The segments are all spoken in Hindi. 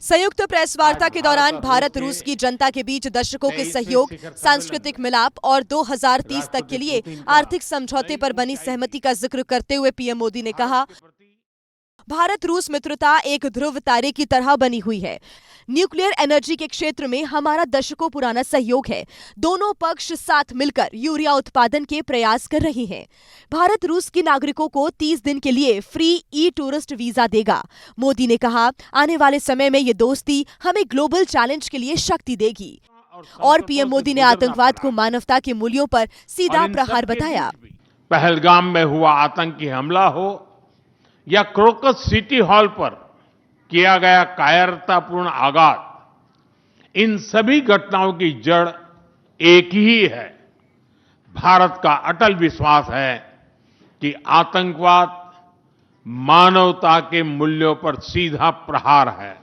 संयुक्त प्रेस वार्ता के दौरान भारत रूस की जनता के बीच दशकों के सहयोग, सांस्कृतिक मिलाप और 2030 तक के लिए आर्थिक समझौते पर बनी सहमति का जिक्र करते हुए पीएम मोदी ने कहा, भारत रूस मित्रता एक ध्रुव तारे की तरह बनी हुई है। न्यूक्लियर एनर्जी के क्षेत्र में हमारा दशकों पुराना सहयोग है। दोनों पक्ष साथ मिलकर यूरिया उत्पादन के प्रयास कर रहे हैं। भारत रूस के नागरिकों को 30 दिन के लिए फ्री ई टूरिस्ट वीजा देगा। मोदी ने कहा, आने वाले समय में ये दोस्ती हमें ग्लोबल चैलेंज के लिए शक्ति देगी। और पीएम मोदी ने आतंकवाद को मानवता के मूल्यों पर सीधा प्रहार बताया। पहलगाम में हुआ आतंकी हमला हो या क्रोकस सिटी हॉल पर किया गया कायरतापूर्ण आघात, इन सभी घटनाओं की जड़ एक ही है। भारत का अटल विश्वास है कि आतंकवाद मानवता के मूल्यों पर सीधा प्रहार है।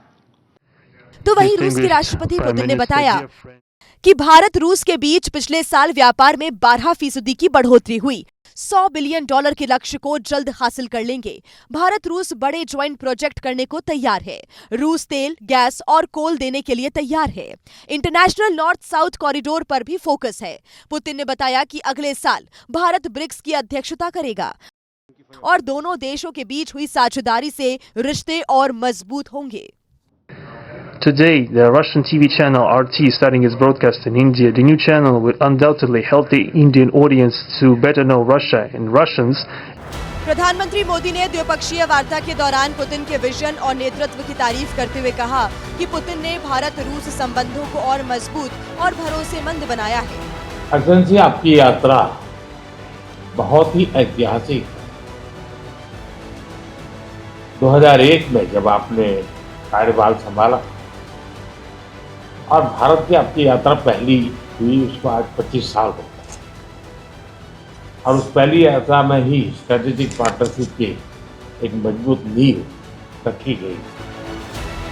तो वहीं रूस के राष्ट्रपति पुतिन ने बताया कि भारत रूस के बीच पिछले साल व्यापार में 12% की बढ़ोतरी हुई। $100 बिलियन के लक्ष्य को जल्द हासिल कर लेंगे। भारत रूस बड़े ज्वाइंट प्रोजेक्ट करने को तैयार है। रूस तेल, गैस और कोल देने के लिए तैयार है। इंटरनेशनल नॉर्थ साउथ कॉरिडोर पर भी फोकस है। पुतिन ने बताया कि अगले साल भारत ब्रिक्स की अध्यक्षता करेगा और दोनों देशों के बीच हुई साझेदारी से रिश्ते और मजबूत होंगे। Today, the Russian TV channel RT is starting its broadcast in India. The new channel will undoubtedly help the Indian audience to better know Russia and Russians. प्रधानमंत्री मोदी ने द्विपक्षीय वार्ता के दौरान पुतिन के विजन और नेतृत्व की तारीफ करते हुए कहा कि पुतिन ने भारत रूस संबंधों को और मजबूत और भरोसेमंद बनाया है। एक्सेलेंसी, आपकी यात्रा बहुत ही ऐतिहासिक है। 2001 में जब आपने कार्यभार संभाला और भारत की आपकी यात्रा पहली हुई, उसको आज 25 साल हो गए और उस पहली यात्रा में ही स्ट्रेटेजिक पार्टनरशिप की एक मजबूत नींव रखी गई।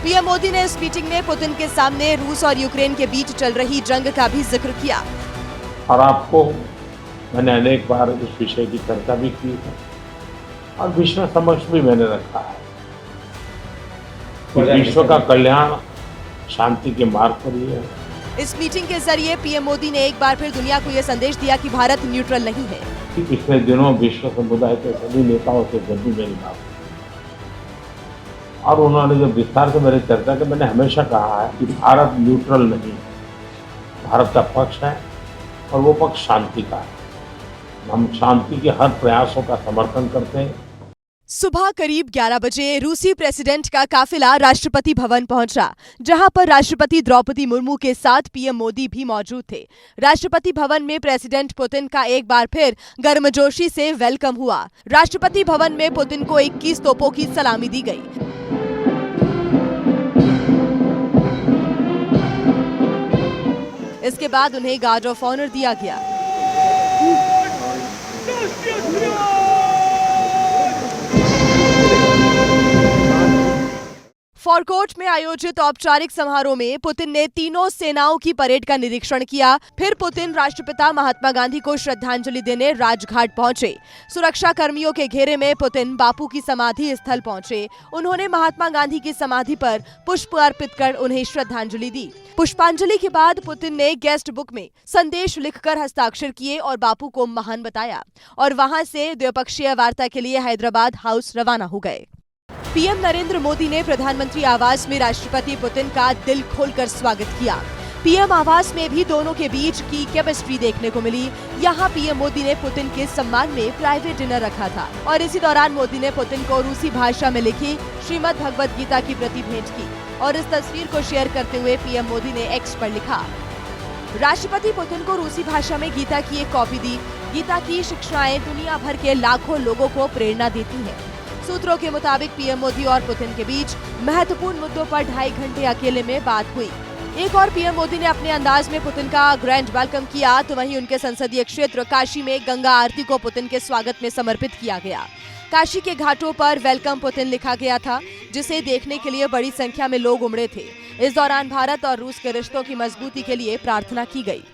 पीएम मोदी ने इस मीटिंग में पुतिन के सामने रूस और यूक्रेन के बीच चल रही जंग का भी जिक्र किया। और आपको मैंने अनेक बार इस विषय की चर्चा भी की है और विश्व समक्ष भी मैंने रखा है कि विश्व का कल्याण शांति के मार्ग पर ही है। इस मीटिंग के जरिए पीएम मोदी ने एक बार फिर दुनिया को यह संदेश दिया कि भारत न्यूट्रल नहीं है। पिछले दिनों विश्व समुदाय के सभी नेताओं से जब भी मेरी बात और उन्होंने जब विस्तार से मेरी चर्चा की, मैंने हमेशा कहा है कि भारत न्यूट्रल नहीं है। भारत का पक्ष है और वो पक्ष शांति का है। हम शांति के हर प्रयासों का समर्थन करते हैं। सुबह करीब 11 बजे रूसी प्रेसिडेंट का काफिला राष्ट्रपति भवन पहुंचा, जहां पर राष्ट्रपति द्रौपदी मुर्मू के साथ पीएम मोदी भी मौजूद थे। राष्ट्रपति भवन में प्रेसिडेंट पुतिन का एक बार फिर गर्मजोशी से वेलकम हुआ। राष्ट्रपति भवन में पुतिन को 21 तोपों की सलामी दी गई। इसके बाद उन्हें गार्ड ऑफ ऑनर दिया गया। फॉरकोट में आयोजित औपचारिक समारोह में पुतिन ने तीनों सेनाओं की परेड का निरीक्षण किया। फिर पुतिन राष्ट्रपिता महात्मा गांधी को श्रद्धांजलि देने राजघाट पहुंचे। सुरक्षा कर्मियों के घेरे में पुतिन बापू की समाधि स्थल पहुंचे। उन्होंने महात्मा गांधी की समाधि पर पुष्प अर्पित कर उन्हें श्रद्धांजलि दी। पुष्पांजलि के बाद पुतिन ने गेस्ट बुक में संदेश लिखकर हस्ताक्षर किए और बापू को महान बताया और वहां से द्विपक्षीय वार्ता के लिए हैदराबाद हाउस रवाना हो गए। पीएम नरेंद्र मोदी ने प्रधानमंत्री आवास में राष्ट्रपति पुतिन का दिल खोलकर स्वागत किया। पीएम आवास में भी दोनों के बीच की केमिस्ट्री देखने को मिली। यहाँ पीएम मोदी ने पुतिन के सम्मान में प्राइवेट डिनर रखा था और इसी दौरान मोदी ने पुतिन को रूसी भाषा में लिखी श्रीमद् भगवद गीता की प्रति भेंट की और इस तस्वीर को शेयर करते हुए पीएम मोदी ने एक्स पर लिखा, राष्ट्रपति पुतिन को रूसी भाषा में गीता की एक कॉपी दी। गीता की शिक्षाएं दुनिया भर के लाखों लोगों को प्रेरणा देती हैं। सूत्रों के मुताबिक पीएम मोदी और पुतिन के बीच महत्वपूर्ण मुद्दों पर 2.5 घंटे अकेले में बात हुई। एक और पीएम मोदी ने अपने अंदाज में पुतिन का ग्रैंड वेलकम किया, तो वहीं उनके संसदीय क्षेत्र काशी में गंगा आरती को पुतिन के स्वागत में समर्पित किया गया। काशी के घाटों पर वेलकम पुतिन लिखा गया था, जिसे देखने के लिए बड़ी संख्या में लोग उमड़े थे। इस दौरान भारत और रूस के रिश्तों की मजबूती के लिए प्रार्थना की गई।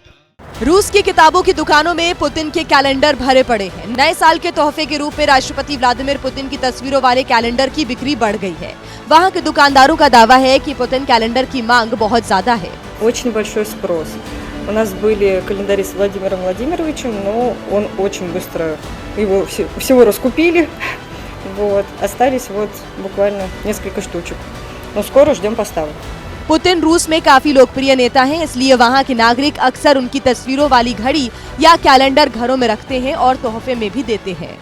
रूस की किताबों की दुकानों में पुतिन के कैलेंडर भरे पड़े हैं। नए साल के तोहफे के रूप में राष्ट्रपति व्लादिमीर पुतिन की तस्वीरों वाले कैलेंडर की बिक्री बढ़ गई है। वहां के दुकानदारों का दावा है कि पुतिन कैलेंडर की मांग बहुत ज्यादा है। Очень большой спрос. У нас были календари с Владимиром Владимировичем, но он очень быстро его всего раскупили. Вот. Остались вот буквально несколько штучек. Но скоро ждем поставок. पुतिन रूस में काफी लोकप्रिय नेता हैं, इसलिए वहां के नागरिक अक्सर उनकी तस्वीरों वाली घड़ी या कैलेंडर घरों में रखते हैं और तोहफे में भी देते हैं।